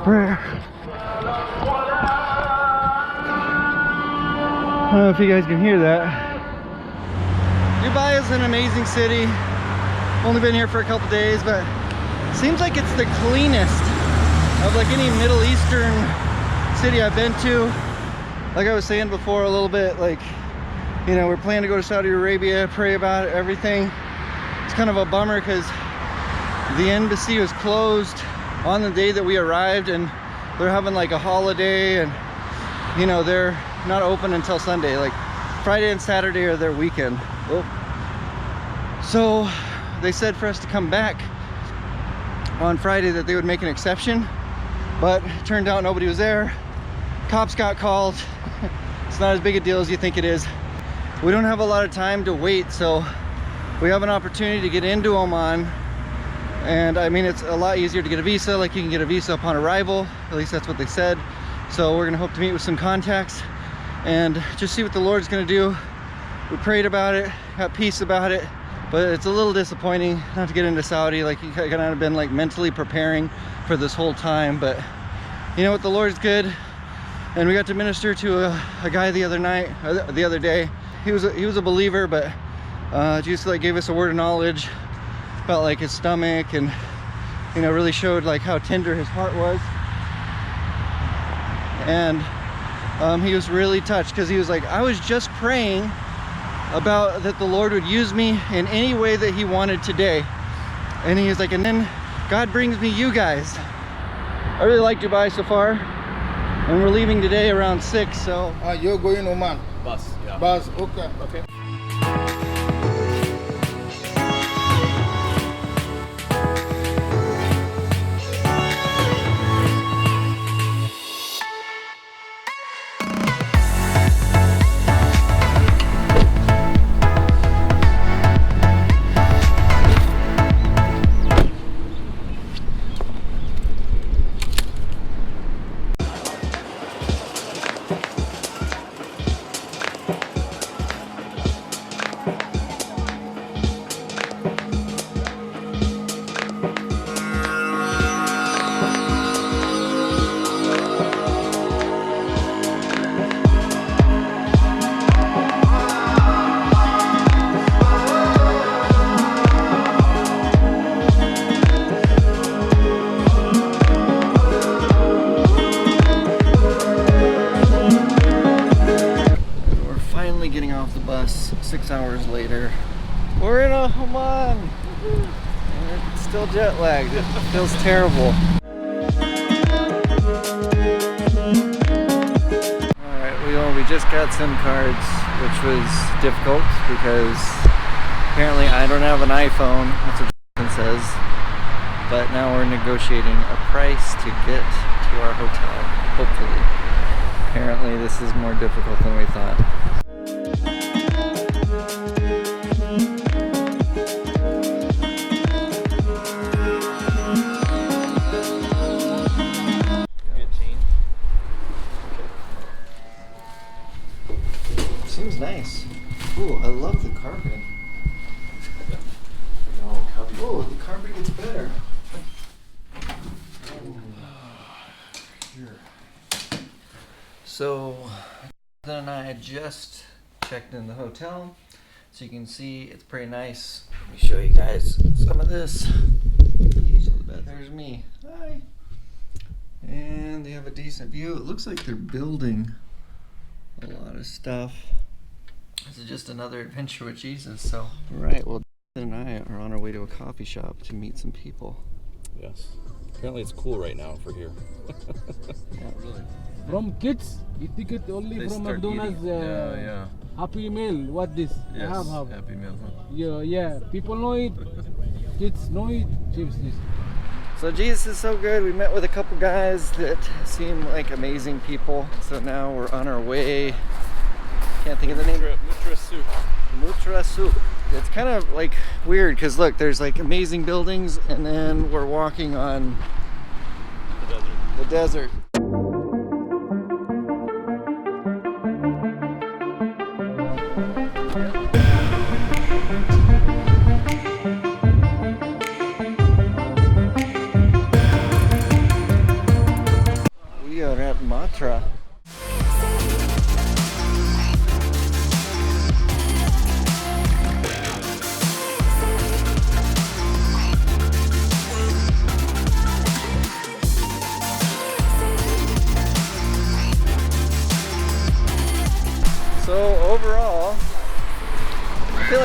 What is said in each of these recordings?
prayer. I don't know if you guys can hear that. Dubai is an amazing city. Only been here for a couple days, but seems like it's the cleanest of like any Middle Eastern city I've been to. Like I was saying before a little bit, like, you know, we're planning to go to Saudi Arabia, pray about it, everything. It's kind of a bummer because the embassy was closed on the day that we arrived, and they're having like a holiday, and you know, they're not open until Sunday. Like Friday and Saturday are their weekend. Oh. So they said for us to come back on Friday, that they would make an exception, but it turned out nobody was there. Cops got called. It's not as big a deal as you think it is. We don't have a lot of time to wait, so we have an opportunity to get into Oman. And I mean, it's a lot easier to get a visa. Like, you can get a visa upon arrival, at least that's what they said. So we're gonna hope to meet with some contacts and just see what the Lord's gonna do. We prayed about it, got peace about it, but it's a little disappointing not to get into Saudi. Like, you kind of have been like mentally preparing for this whole time, but you know what, the Lord's good. And we got to minister to a guy the other day. He was a believer, but Jesus like gave us a word of knowledge about like his stomach, and you know, really showed like how tender his heart was. And he was really touched, because he was like, I was just praying about that the Lord would use me in any way that he wanted today. And he was like, and then God brings me you guys. I really like Dubai so far, and we're leaving today around 6. So you're going Oman? Bus, yeah. Bus, okay. Okay. Getting off the bus 6 hours later. We're in Oman. We're still jet lagged. It feels terrible. Alright, we just got SIM cards, which was difficult because apparently I don't have an iPhone. That's what it says. But now we're negotiating a price to get to our hotel, hopefully. Apparently this is more difficult than we thought. Seems nice. Ooh, I love the carpet. Oh, the carpet gets better. So, Ethan and I had just checked in the hotel, so you can see it's pretty nice. Let me show you guys some of this. There's me. Hi. And they have a decent view. It looks like they're building a lot of stuff. This is just another adventure with Jesus. So, all right. Well, Ethan and I are on our way to a coffee shop to meet some people. Yes. Apparently it's cool right now for here. Yeah, really. From kids, you take it only from McDonald's. Happy Meal. What this? Yes, have. Happy Meal. Huh? Yeah. People know it. Kids know it. Chips this. So Jesus is so good. We met with a couple guys that seem like amazing people. So now we're on our way. Can't think of the name. Mutra soup. Mutra soup. It's kind of like weird because look, there's like amazing buildings, and then we're walking on the desert.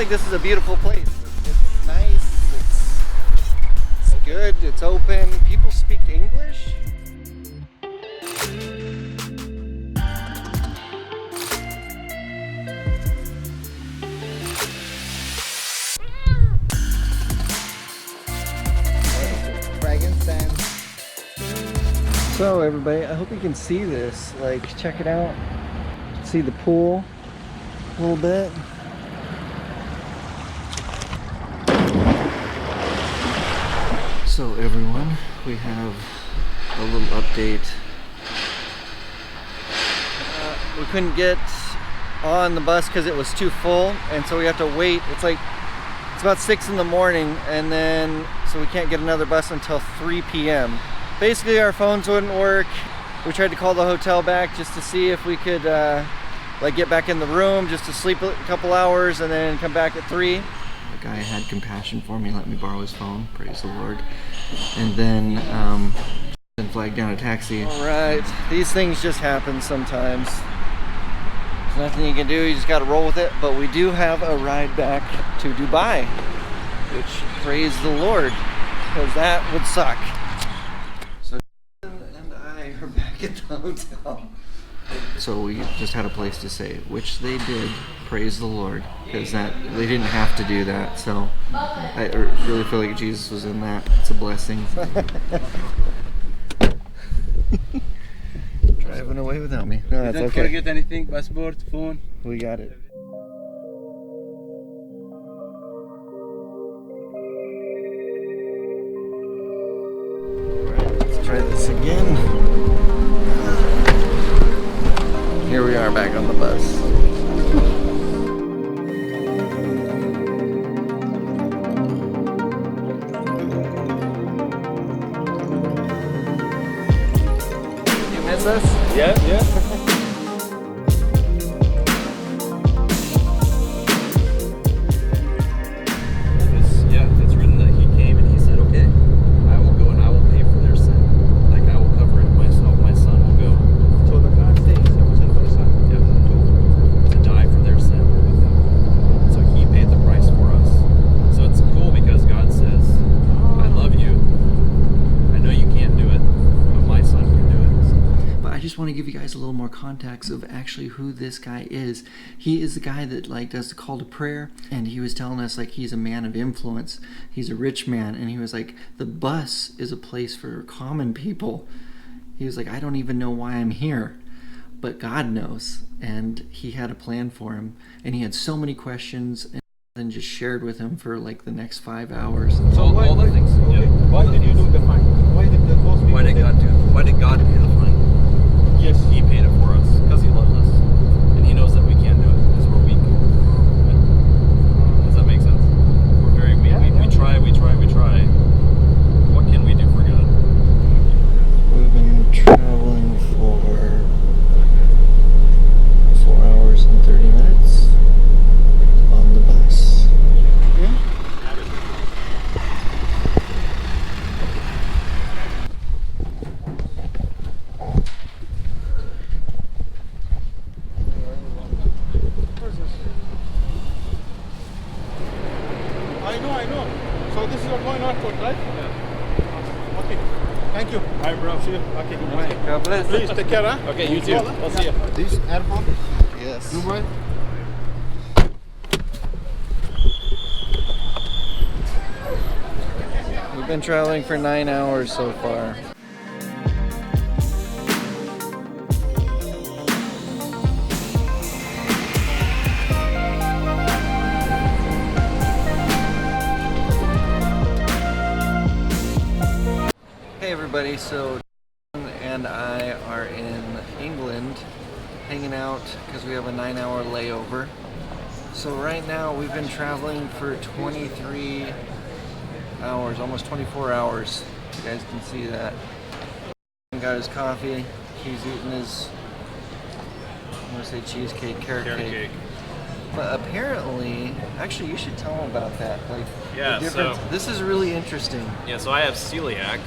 like this is a beautiful place. It's nice, it's good, it's open. People speak English. So everybody, I hope you can see this. Like, check it out. See the pool a little bit. So everyone, we have a little update. We couldn't get on the bus because it was too full, and so we have to wait. It's about 6 in the morning, and then so we can't get another bus until 3 p.m. Basically, our phones wouldn't work. We tried to call the hotel back just to see if we could like get back in the room just to sleep a couple hours and then come back at 3. The guy had compassion for me, let me borrow his phone, praise the Lord. And then flagged down a taxi. All right, these things just happen sometimes. There's nothing you can do, you just gotta roll with it. But we do have a ride back to Dubai, which praise the Lord, because that would suck. Back at the hotel. So we just had a place to stay, which they did, praise the Lord, because that they didn't have to do that. So I really feel like Jesus was in that. It's a blessing. Driving away without me. No, that's okay. Don't forget anything, passport, phone. We got it. Alright, let's try this again. Here we are back on the bus. You miss us? Yeah. It's written that he came and he said, okay, I will go and I will pay for their sin. Like, I will cover it myself, my son will go. So the God says, To die for their sin with him. So he paid the price for us. So it's cool because God says, I love you. I know you can't do it, but my son can do it. But I just want to give you guys a little more context of actually who this guy is. He is the guy that like does the call to prayer, and he was telling us like he's a man of influence. He's a rich man, and he was like, the bus is a place for common people. He was like, I don't even know why I'm here, but God knows, and he had a plan for him, and he had so many questions, and then just shared with him for like the next 5 hours. So all the things. Okay. Why did you do the fine? Why did those people? Why did God pay the fine? Yes. He paid it for us because he loves us, and he knows that we can't do it because we're weak. Does that make sense? We're very weak. We try. What can we do for God? We've been traveling for 4 hours and 30 minutes on the bus. I know. So this is your going airport, right? Yeah. Okay. Thank you. Hi, bro. See you. Okay. Bye. God bless. Please take care, huh? Okay, you too. I'll see you. This airport? Yes. Dubai? We've been traveling for 9 hours so far. Hey everybody, so Dan and I are in England hanging out because we have a 9-hour layover. So right now we've been traveling for 23 hours, almost 24 hours. You guys can see that. He got his coffee. He's eating his, I'm gonna say cheesecake, carrot cake. But apparently, actually you should tell him about that. Like, Yeah, the difference. so- This is really interesting. Yeah, so I have celiac,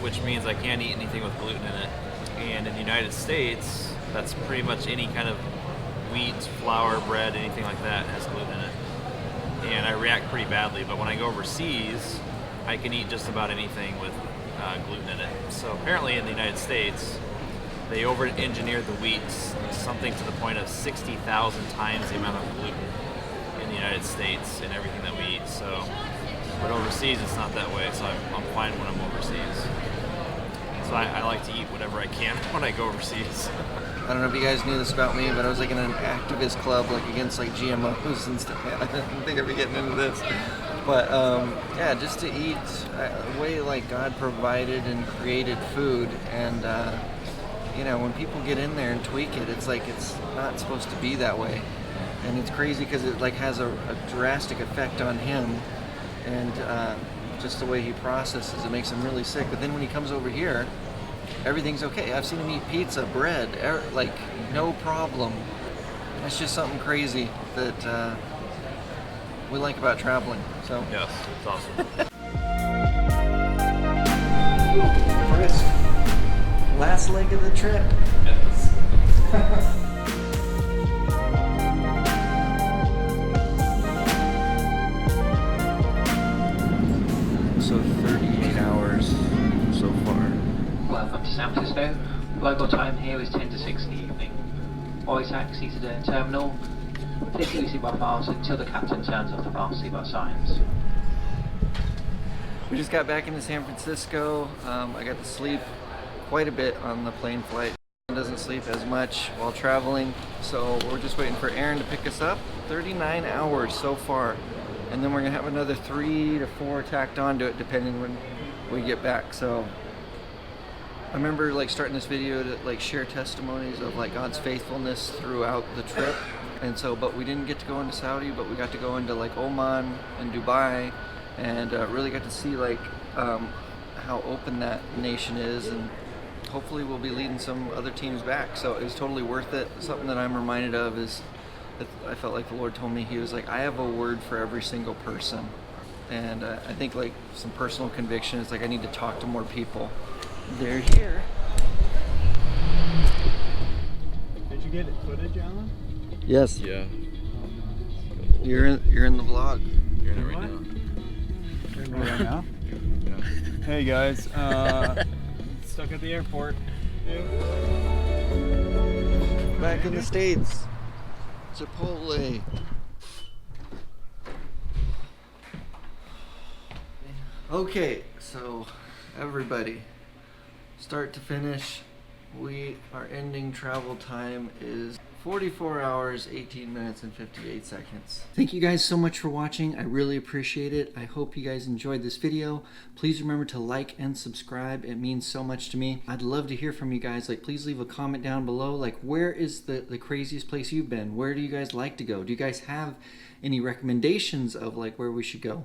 which means I can't eat anything with gluten in it. And in the United States, that's pretty much any kind of wheat, flour, bread, anything like that has gluten in it. and I react pretty badly. But when I go overseas, I can eat just about anything with gluten in it. So apparently in the United States, they over-engineered the wheat something to the point of 60,000 times the amount of gluten in the United States in everything that we eat. So, but overseas it's not that way. So I'm fine when I'm overseas. So I like to eat whatever I can when I go overseas. I don't know if you guys knew this about me, but I was like in an activist club like against like GMOs and stuff. I didn't think I'd be getting into this. But yeah, just to eat the way like God provided and created food, and you know, when people get in there and tweak it, it's like it's not supposed to be that way. And it's crazy because it like has a drastic effect on him, and just the way he processes it makes him really sick. But then when he comes over here, everything's okay. I've seen him eat pizza, bread, like no problem. That's just something crazy that we like about traveling. So Yes, it's awesome. Frisk, last leg of the trip. Yes. So 38 hours so far. Welcome to San Francisco. Local time here is 10 to 6 in the evening. Boy taxi to the terminal. Please use seatbelt files until the captain turns off the fast seatbelt signs. We just got back into San Francisco. I got to sleep quite a bit on the plane flight. Doesn't sleep as much while traveling, so we're just waiting for Aaron to pick us up. 39 hours so far, and then we're gonna have another 3 to 4 tacked onto it depending when we get back. So I remember like starting this video to like share testimonies of like God's faithfulness throughout the trip, and so but we didn't get to go into Saudi, but we got to go into like Oman and Dubai, and really got to see like how open that nation is, and hopefully we'll be leading some other teams back. So it was totally worth it. Something that I'm reminded of is that I felt like the Lord told me, he was like, I have a word for every single person. And I think like some personal conviction is like I need to talk to more people. They're here. Did you get footage, Allan? Yes. Yeah. You're in the vlog. You're in it right now. Right now? Yeah. Hey guys, stuck at the airport. Back in the States. Chipotle. Okay, so everybody, start to finish, our ending travel time is 44 hours, 18 minutes, and 58 seconds. Thank you guys so much for watching. I really appreciate it. I hope you guys enjoyed this video. Please remember to like and subscribe. It means so much to me. I'd love to hear from you guys. Like, please leave a comment down below. Like, where is the craziest place you've been? Where do you guys like to go? Do you guys have any recommendations of like where we should go?